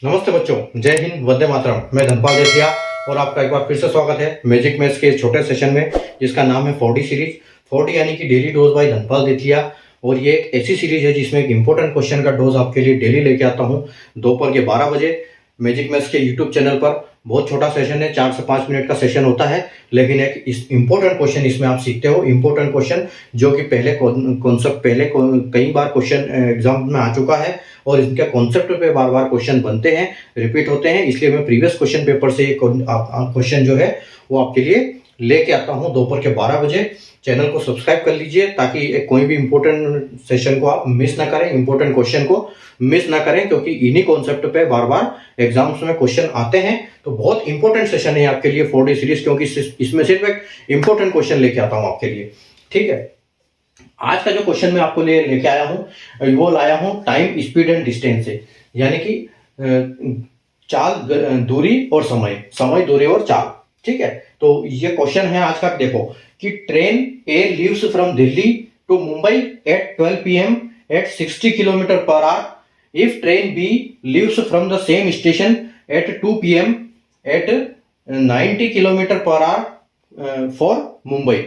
नमस्ते बच्चों, जय हिंद, वंदे मातरम। मैं धनपाल देसिया और आपका एक बार फिर से स्वागत है मैजिक मैथ्स के इस छोटे सेशन में, जिसका नाम है 4D सीरीज। 4D यानी कि डेली डोज बाय धनपाल देसिया। और ये एक ऐसी सीरीज है जिसमें एक इंपॉर्टेंट क्वेश्चन का डोज आपके लिए डेली लेके आता हूँ दोपहर के 12 बजे मैजिक मैथ्स के यूट्यूब चैनल पर। बहुत छोटा सेशन है, 4 से 5 मिनट का सेशन होता है, लेकिन एक इस इंपॉर्टेंट क्वेश्चन इसमें आप सीखते हो। इंपॉर्टेंट क्वेश्चन जो कि पहले कॉन्सेप्ट कई बार क्वेश्चन एग्जाम में आ चुका है और इनके कॉन्सेप्ट पे बार बार क्वेश्चन बनते हैं, रिपीट होते हैं। इसलिए मैं प्रीवियस क्वेश्चन पेपर से क्वेश्चन जो है वो आपके लिए लेके आता हूँ दोपहर के 12 बजे। चैनल को सब्सक्राइब कर लीजिए ताकि कोई भी इंपॉर्टेंट सेशन को आप मिस ना करें, इंपॉर्टेंट क्वेश्चन को मिस ना करें, क्योंकि इन्हीं कॉन्सेप्ट पे बार बार एग्जाम्स में क्वेश्चन आते हैं। तो बहुत इंपॉर्टेंट सेशन है आपके लिए 4D सीरीज, क्योंकि इसमें सिर्फ एक इंपॉर्टेंट क्वेश्चन लेके आता हूँ आपके लिए। ठीक है, आज का जो क्वेश्चन मैं आपको लेके आया हूँ वो लाया हूँ टाइम, स्पीड एंड डिस्टेंस से, यानी कि चाल, दूरी और समय, समय, दूरी और चाल। ठीक है, तो ये क्वेश्चन है आज का। देखो कि train A leaves from Delhi to Mumbai at 12 PM at 60 km/h if train B leaves from the same station at 2 PM at 90 km/h for Mumbai.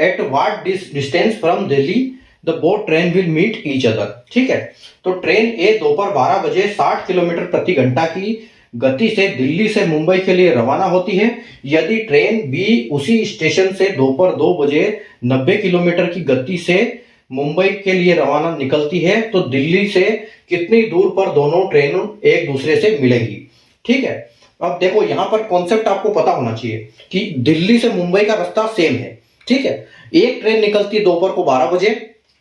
At what distance from Delhi the both train will meet each other. ठीक है, तो train ए दोपहर 12 बजे 60 kilometre प्रति घंटा की गति से दिल्ली से मुंबई के लिए रवाना होती है। यदि ट्रेन बी उसी स्टेशन से दोपहर 2 बजे 90 किलोमीटर की गति से मुंबई के लिए रवाना निकलती है, तो दिल्ली से कितनी दूर पर दोनों ट्रेन एक दूसरे से मिलेगी। ठीक है, अब देखो यहां पर कॉन्सेप्ट आपको पता होना चाहिए कि दिल्ली से मुंबई का रास्ता सेम है। ठीक है, एक ट्रेन निकलती है दोपहर को 12 बजे,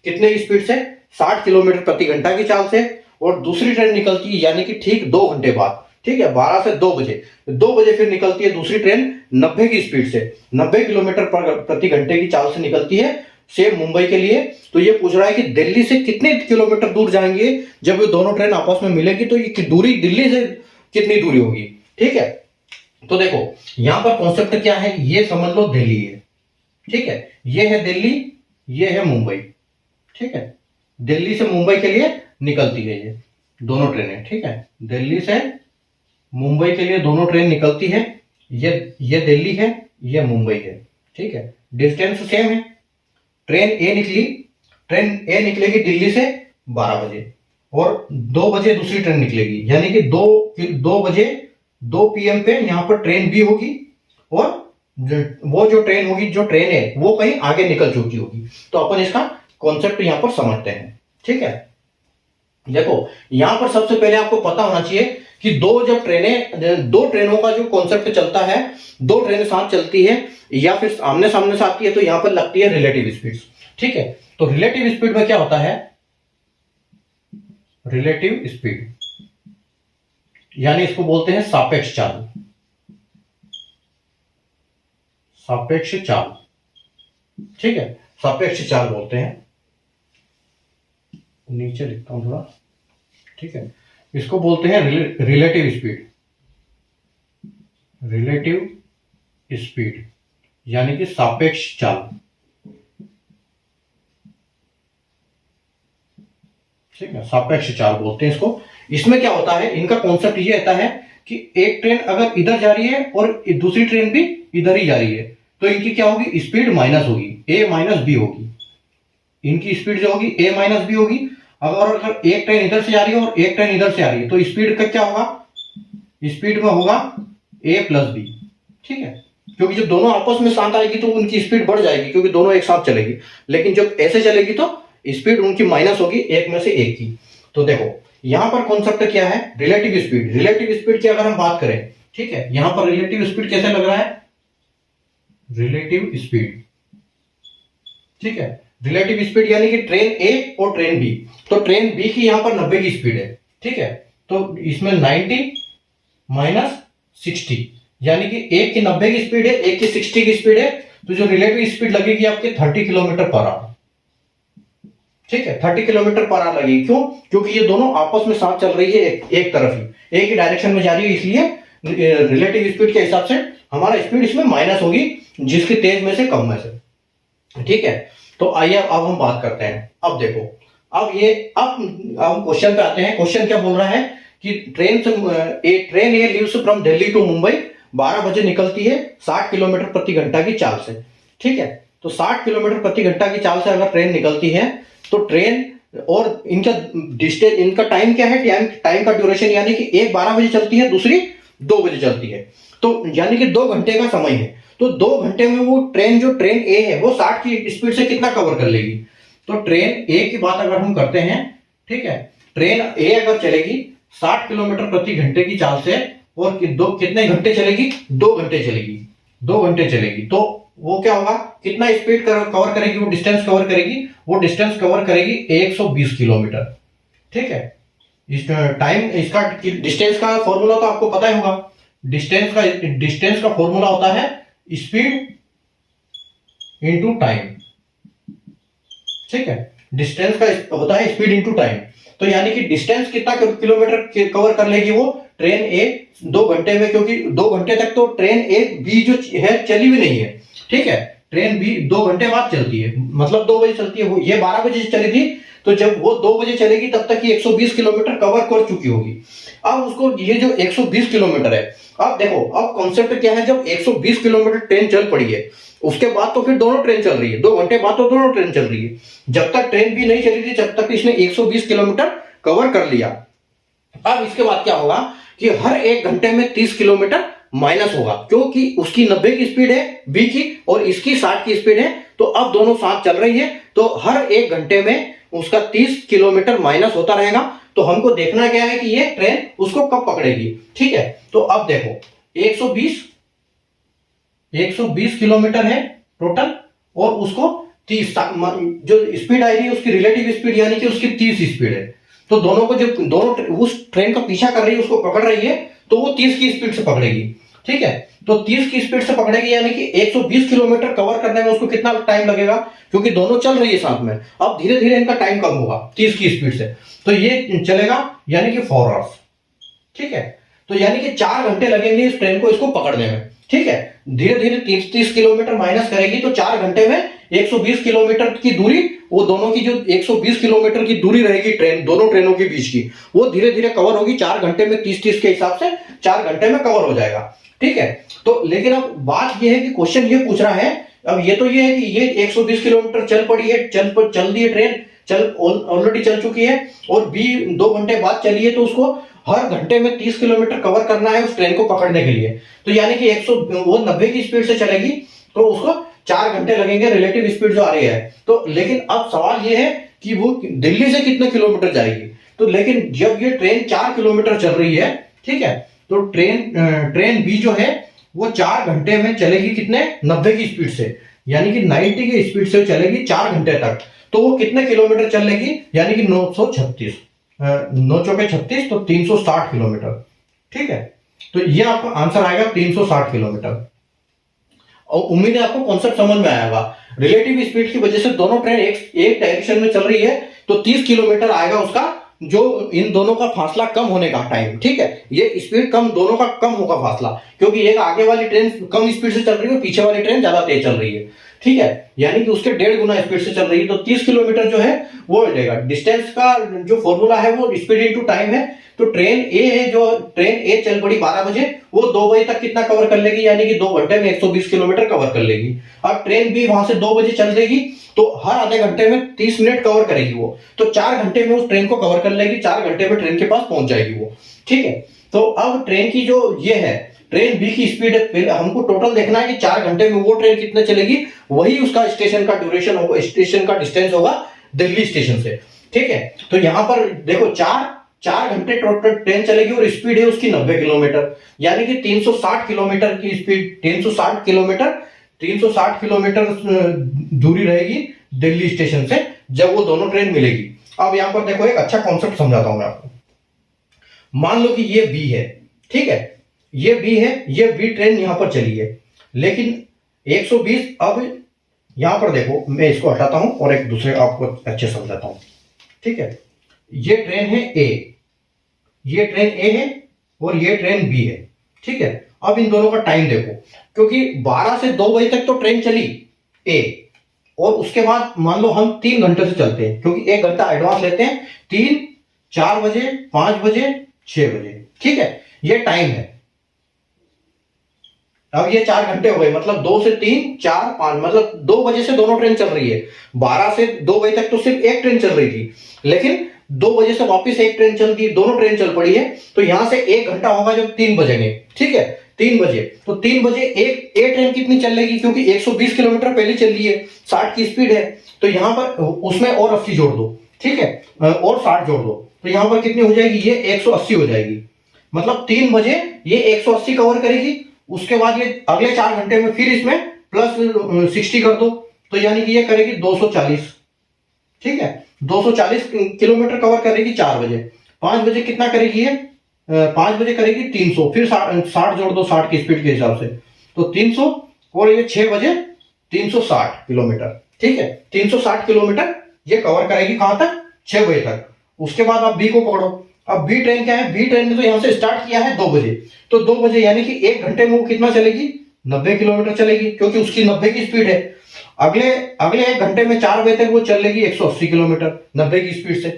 कितने की स्पीड से, 60 किलोमीटर प्रति घंटा की चाल से, और दूसरी ट्रेन निकलती है यानी कि ठीक 2 घंटे बाद। ठीक है, 12 से 2 बजे, 2 बजे फिर निकलती है दूसरी ट्रेन 90 की स्पीड से, 90 किलोमीटर प्रति घंटे की चाल से निकलती है सेम मुंबई के लिए। तो ये पूछ रहा है कि दिल्ली से कितने किलोमीटर दूर जाएंगे जब ये दोनों ट्रेन आपस में मिलेगी, तो ये दूरी दिल्ली से कितनी दूरी होगी। ठीक है, तो देखो यहां पर कॉन्सेप्ट क्या है, ये समझ लो दिल्ली है। ठीक है, ये है दिल्ली, ये है मुंबई। ठीक है, दिल्ली से मुंबई के लिए निकलती है ये दोनों ट्रेनें। ठीक है, दिल्ली से मुंबई के लिए दोनों ट्रेन निकलती है। ये दिल्ली है, ये मुंबई है। ठीक है, डिस्टेंस सेम है। ट्रेन ए निकलेगी दिल्ली से 12 बजे और 2 बजे दूसरी ट्रेन निकलेगी, यानी कि 2 बजे 2 PM पे यहां पर ट्रेन बी होगी, और वो जो ट्रेन होगी, जो ट्रेन है वो कहीं आगे निकल चुकी होगी। तो अपन इसका कॉन्सेप्ट यहां पर समझते हैं। ठीक है, देखो यहां पर सबसे पहले आपको पता होना चाहिए कि दो ट्रेनों का जो कॉन्सेप्ट चलता है, 2 ट्रेनें साथ चलती है या फिर आमने सामने से आती है, तो यहां पर लगती है रिलेटिव स्पीड। ठीक है, तो रिलेटिव स्पीड में क्या होता है, रिलेटिव स्पीड यानी इसको बोलते हैं सापेक्ष चाल। सापेक्ष चाल, ठीक है, सापेक्ष चाल बोलते हैं। नीचे लिखता हूं थोड़ा। ठीक है, इसको बोलते हैं रिलेटिव स्पीड। रिलेटिव स्पीड यानी कि सापेक्ष चाल। ठीक है, सापेक्ष चाल बोलते हैं इसको। इसमें क्या होता है, इनका कॉन्सेप्ट ये रहता है कि एक ट्रेन अगर इधर जा रही है और दूसरी ट्रेन भी इधर ही जा रही है, तो इनकी क्या होगी, स्पीड माइनस होगी, A माइनस बी होगी। इनकी स्पीड जो होगी A माइनस बी होगी। अगर एक ट्रेन इधर से जा रही है और एक ट्रेन इधर से आ रही है, तो स्पीड का क्या होगा, स्पीड में होगा A प्लस बी। ठीक है, क्योंकि जब दोनों आपस में साथ आएगी तो उनकी स्पीड बढ़ जाएगी, क्योंकि दोनों एक साथ चलेगी। लेकिन जब ऐसे चलेगी तो स्पीड उनकी माइनस होगी, एक में से एक की। तो देखो यहां पर कॉन्सेप्ट क्या है, रिलेटिव स्पीड। रिलेटिव स्पीड की अगर हम बात करें, ठीक है, यहां पर रिलेटिव स्पीड कैसे लग रहा है, रिलेटिव स्पीड। ठीक है, रिलेटिव स्पीड यानी कि ट्रेन ए और ट्रेन बी, तो ट्रेन बी की यहां पर 90 की स्पीड है। ठीक है, तो इसमें 90 माइनस 60, यानी कि एक की 90 की स्पीड है, एक की 60 की स्पीड है, तो जो रिलेटिव स्पीड लगेगी आपके 30 किलोमीटर/h। ठीक है, 30 किलोमीटर/h लगेगी। क्यों, क्योंकि ये दोनों आपस में साथ चल रही है, एक तरफ ही, एक ही डायरेक्शन में जा रही है, इसलिए रिलेटिव स्पीड के हिसाब से हमारा स्पीड इसमें माइनस होगी, जिसकी तेज में से कम में से। ठीक है, तो आइए अब हम बात करते हैं। अब देखो, अब हम क्वेश्चन पे आते हैं। क्वेश्चन क्या बोल रहा है कि train A leaves from Delhi to Mumbai 12 बजे निकलती है 60 किलोमीटर प्रति घंटा की चाल से। ठीक है, तो 60 किलोमीटर प्रति घंटा की चाल से अगर ट्रेन निकलती है तो ट्रेन और इनका डिस्टेंस, इनका टाइम क्या है, टाइम का ड्यूरेशन, यानी कि एक 12 बजे चलती है, दूसरी 2 बजे चलती है, तो यानी कि 2 घंटे का समय है। तो 2 घंटे में वो ट्रेन, जो ट्रेन ए है वो 60 की स्पीड से कितना कवर कर लेगी। तो ट्रेन ए की बात अगर हम करते हैं, ठीक है, ट्रेन ए अगर चलेगी 60 किलोमीटर प्रति घंटे की चाल से और कितने घंटे चलेगी, 2 घंटे चलेगी, 2 घंटे चलेगी, तो वो क्या होगा, कितना स्पीड कवर करेगी, वो डिस्टेंस कवर करेगी, वो डिस्टेंस कवर करेगी 120 किलोमीटर। ठीक है, इस टाइम, इसका डिस्टेंस का फॉर्मूला तो आपको पता ही होगा। डिस्टेंस का फॉर्मूला होता है स्पीड इनटू टाइम। ठीक है, डिस्टेंस का होता है स्पीड इनटू टाइम। तो यानी कि डिस्टेंस कितना किलोमीटर कवर कर लेगी वो ट्रेन ए 2 घंटे में, क्योंकि 2 घंटे तक तो ट्रेन ए बी जो है चली भी नहीं है। ठीक है, ट्रेन बी 2 घंटे बाद चलती है, मतलब 2 बजे चलती है, वो ये 12 बजे चली थी, तो जब वो 2 बजे चलेगी तब तक ये 120 किलोमीटर कवर कर चुकी होगी। अब उसको ये जो 120 किलोमीटर है, अब देखो, अब कॉन्सेप्ट क्या है, जब 120 किलोमीटर ट्रेन चल पड़ी है उसके बाद तो फिर दोनों ट्रेन चल रही है, 2 घंटे बाद तो दोनों ट्रेन चल रही है। जब तक ट्रेन भी नहीं चली थी जब तक इसने 120 किलोमीटर कवर कर लिया। अब इसके बाद क्या होगा कि हर 1 घंटे में 30 किलोमीटर माइनस होगा, क्योंकि उसकी 90 की स्पीड है बी की और इसकी 60 की स्पीड है, तो अब दोनों साथ चल रही है, तो हर 1 घंटे में उसका 30 किलोमीटर माइनस होता रहेगा। तो हमको देखना क्या है कि ये ट्रेन उसको कब पकड़ेगी। ठीक है, तो अब देखो 120 किलोमीटर है टोटल, और उसको 30 जो स्पीड आई रही है उसकी रिलेटिव स्पीड यानी कि उसकी 30 स्पीड है, तो दोनों को जब दोनों उस ट्रेन का पीछा कर रही है, उसको पकड़ रही है, तो वो 30 की स्पीड से पकड़ेगी। ठीक है, तो 30 की स्पीड से पकड़ेगी, यानी कि 120 किलोमीटर कवर करने में उसको कितना टाइम लगेगा, क्योंकि दोनों चल रही है साथ में। अब धीरे धीरे इनका टाइम कम होगा 30 की स्पीड से, तो ये चलेगा यानी कि 4 आवर्स। ठीक है, तो यानी कि 4 घंटे लगेंगे इस ट्रेन को इसको पकड़ने में। ठीक है, धीरे धीरे 30 किलोमीटर माइनस करेगी, तो 4 घंटे में 120 किलोमीटर की दूरी, वो दोनों की जो 120 किलोमीटर की दूरी रहेगी ट्रेन, दोनों ट्रेनों के बीच की, वो धीरे धीरे कवर होगी 4 घंटे में। 30 के हिसाब से 4 घंटे में कवर हो जाएगा। ठीक है, तो लेकिन अब बात यह है कि क्वेश्चन ये पूछ रहा है, अब ये तो ये है कि ये 120 किलोमीटर चल पड़ी है, चल दी है ट्रेन, ऑलरेडी चल चुकी है, और बी 2 घंटे बाद चली है, तो उसको हर घंटे में 30 किलोमीटर कवर करना है उस ट्रेन को पकड़ने के लिए। तो यानी कि 90 की स्पीड से चलेगी, तो उसको 4 घंटे लगेंगे, रिलेटिव स्पीड जो आ रही है। तो लेकिन अब सवाल ये है कि वो दिल्ली से कितने किलोमीटर जाएगी। तो लेकिन जब ये ट्रेन 4 किलोमीटर चल रही है, ठीक है, तो ट्रेन बी जो है वो 4 घंटे में चलेगी कितने, 90 की स्पीड से, यानी कि 90 की स्पीड से चलेगी 4 घंटे तक। तो वो कितने किलोमीटर चल लेगी, यानी कि 936, 9 चौके 36, तो 360 किलोमीटर। ठीक है, तो ये आपका आंसर आएगा 360 किलोमीटर। और उम्मीद है आपको कॉन्सेप्ट समझ में आएगा। रिलेटिव स्पीड की वजह से दोनों ट्रेन एक डायरेक्शन में चल रही है, तो 30 किलोमीटर आएगा उसका, जो इन दोनों का फासला कम होने का टाइम। ठीक है, ये स्पीड कम, दोनों का कम होगा फासला, क्योंकि एक आगे वाली ट्रेन कम स्पीड से चल रही है, पीछे वाली ट्रेन ज्यादा तेज चल रही है। ठीक है, यानी कि उसके 1.5 गुना स्पीड से चल रही है, तो 30 किलोमीटर जो है वो मिलेगा। डिस्टेंस का जो फॉर्मूला है वो स्पीड इनटू टाइम है। तो ट्रेन ए है, जो ट्रेन ए चल पड़ी 12 बजे, वो 2 बजे तक कितना कवर कर लेगी, यानी कि 2 घंटे में 120 किलोमीटर कवर कर लेगी। अब ट्रेन बी वहां से 2 बजे चल देगी, तो हर आधे घंटे में 30 मिनट कवर करेगी वो, तो 4 घंटे में उस ट्रेन को कवर कर लेगी, 4 घंटे में ट्रेन के पास पहुंच जाएगी वो। ठीक है, तो अब ट्रेन की जो ये है, ट्रेन बी की स्पीड हमको टोटल देखना है कि 4 घंटे में वो ट्रेन कितने चलेगी, वही उसका स्टेशन का ड्यूरेशन होगा, स्टेशन का डिस्टेंस होगा दिल्ली स्टेशन से। ठीक है, तो यहां पर देखो 4 घंटे टोटल ट्रेन चलेगी और स्पीड है उसकी 90 किलोमीटर, यानी कि 360 किलोमीटर की स्पीड, 360 किलोमीटर दूरी रहेगी दिल्ली स्टेशन से, जब वो दोनों ट्रेन मिलेगी। अब यहां पर देखो एक अच्छा कॉन्सेप्ट समझाता हूं मैं आपको। मान लो कि ये बी है, ठीक है, ये बी है, ये बी ट्रेन यहां पर चली है, लेकिन 120, अब यहां पर देखो मैं इसको हटाता हूं और एक दूसरे आपको अच्छे समझाता हूं। ठीक है, ये ट्रेन है ए, ये ट्रेन ए है और ये ट्रेन बी है। ठीक है, अब इन दोनों का टाइम देखो, क्योंकि 12 से 2 बजे तक तो ट्रेन चली ए, और उसके बाद मान लो हम 3 घंटे से चलते हैं, क्योंकि 1 घंटा एडवांस लेते हैं, 3, 4 बजे, 5 बजे, 6 बजे। ठीक है, ये टाइम है। अब ये 4 घंटे हो गए, मतलब 2 से 3 4 5, मतलब 2 बजे से दोनों ट्रेन चल रही है। 12 से 2 बजे तक तो सिर्फ एक ट्रेन चल रही थी, लेकिन 2 बजे से वापस एक ट्रेन चल दी, दोनों ट्रेन चल पड़ी है। तो यहां से 1 घंटा होगा जब 3 बजेंगे। ठीक है, 3 बजे, तो 3 बजे एक ट्रेन कितनी चलेगी, क्योंकि 120 किलोमीटर पहले चल रही है, 60 की स्पीड है, तो यहां पर उसमें और 80 जोड़ दो। ठीक है, और 60 जोड़ दो, तो यहां पर कितनी हो जाएगी, ये 180 हो जाएगी। मतलब 3 बजे ये 180 कवर करेगी। उसके बाद ये अगले 4 घंटे में फिर इसमें प्लस 60 कर दो, तो यानी कि ये करेगी 240। ठीक है, 240 किलोमीटर कवर करेगी 4 बजे। 5 बजे कितना करेगी ये, 5 बजे करेगी 300, फिर 60 जोड़ दो 60 की स्पीड के हिसाब से, तो 300, और ये 6 बजे 360 किलोमीटर। ठीक है, 360 किलोमीटर ये कवर करेगी कहां तक, 6 बजे तक। उसके बाद आप बी को पकड़ो। अब बी ट्रेन क्या है, बी ट्रेन ने तो यहां से स्टार्ट किया है 2 बजे, तो 2 बजे यानी कि 1 घंटे में वो कितना चलेगी, 90 किलोमीटर चलेगी, क्योंकि उसकी 90 की स्पीड है। अगले 1 घंटे में 4 बजे तक वो चलेगी 180 किलोमीटर 90 की स्पीड से।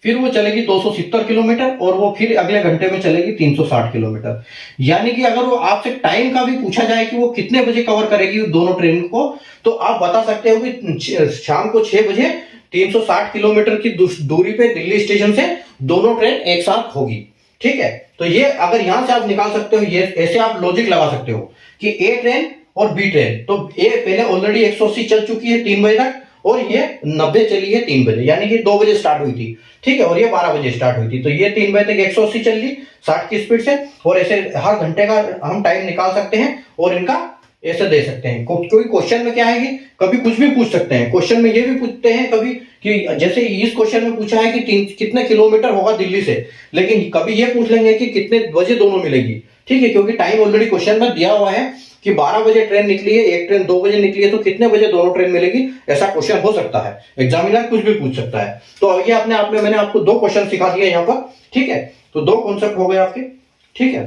फिर वो चलेगी 270 किलोमीटर, और वो फिर अगले घंटे में चलेगी 360 किलोमीटर। यानी कि अगर वो आपसे टाइम का भी पूछा जाए कि वो कितने बजे कवर करेगी दोनों ट्रेन को, तो आप बता सकते हो कि शाम को 6 बजे 360 किलोमीटर की दूरी पे दिल्ली स्टेशन से दोनों ट्रेन एक साथ होगी। ठीक है, तो ये अगर यहां से आप निकाल सकते हो, ये ऐसे आप लॉजिक लगा सकते हो कि ए ट्रेन और बी ट्रेन, तो ए पहले ऑलरेडी 180 चल चुकी है 3 बजे तक, और ये 90 चली है 3 बजे, यानी कि 2 बजे स्टार्ट हुई थी। ठीक है, और ये 12 बजे स्टार्ट हुई थी, तो ये 3 बजे तक 180 चल ली 60 की स्पीड से। और ऐसे हर घंटे का हम टाइम निकाल सकते हैं और इनका ऐसे दे सकते हैं। कोई क्वेश्चन में क्या है कि कभी कुछ भी पूछ सकते हैं। क्वेश्चन में ये भी पूछते हैं कभी कि जैसे इस क्वेश्चन में पूछा है कि कितने किलोमीटर होगा दिल्ली से, लेकिन कभी ये पूछ लेंगे कि कितने बजे दोनों मिलेगी। ठीक है, क्योंकि टाइम ऑलरेडी क्वेश्चन में दिया हुआ है कि 12 बजे ट्रेन निकली है, एक ट्रेन 2 बजे निकली है, तो कितने बजे दोनों ट्रेन मिलेगी, ऐसा क्वेश्चन हो सकता है। एग्जामिनर कुछ भी पूछ सकता है। तो ये अपने आप में मैंने आपको 2 क्वेश्चन सिखा दिए यहाँ पर। ठीक है, तो 2 कॉन्सेप्ट हो गए आपके। ठीक है,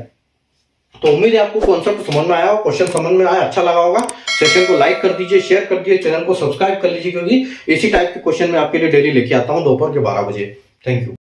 तो उम्मीद है आपको कॉन्सेप्ट समझ में आया हो, क्वेश्चन समझ में आया, अच्छा लगा होगा। सेशन को लाइक कर दीजिए, शेयर कर दीजिए, चैनल को सब्सक्राइब कर लीजिए, क्योंकि इसी टाइप के क्वेश्चन मैं आपके लिए डेली लेके आता हूं दोपहर के 12 बजे। Thank you.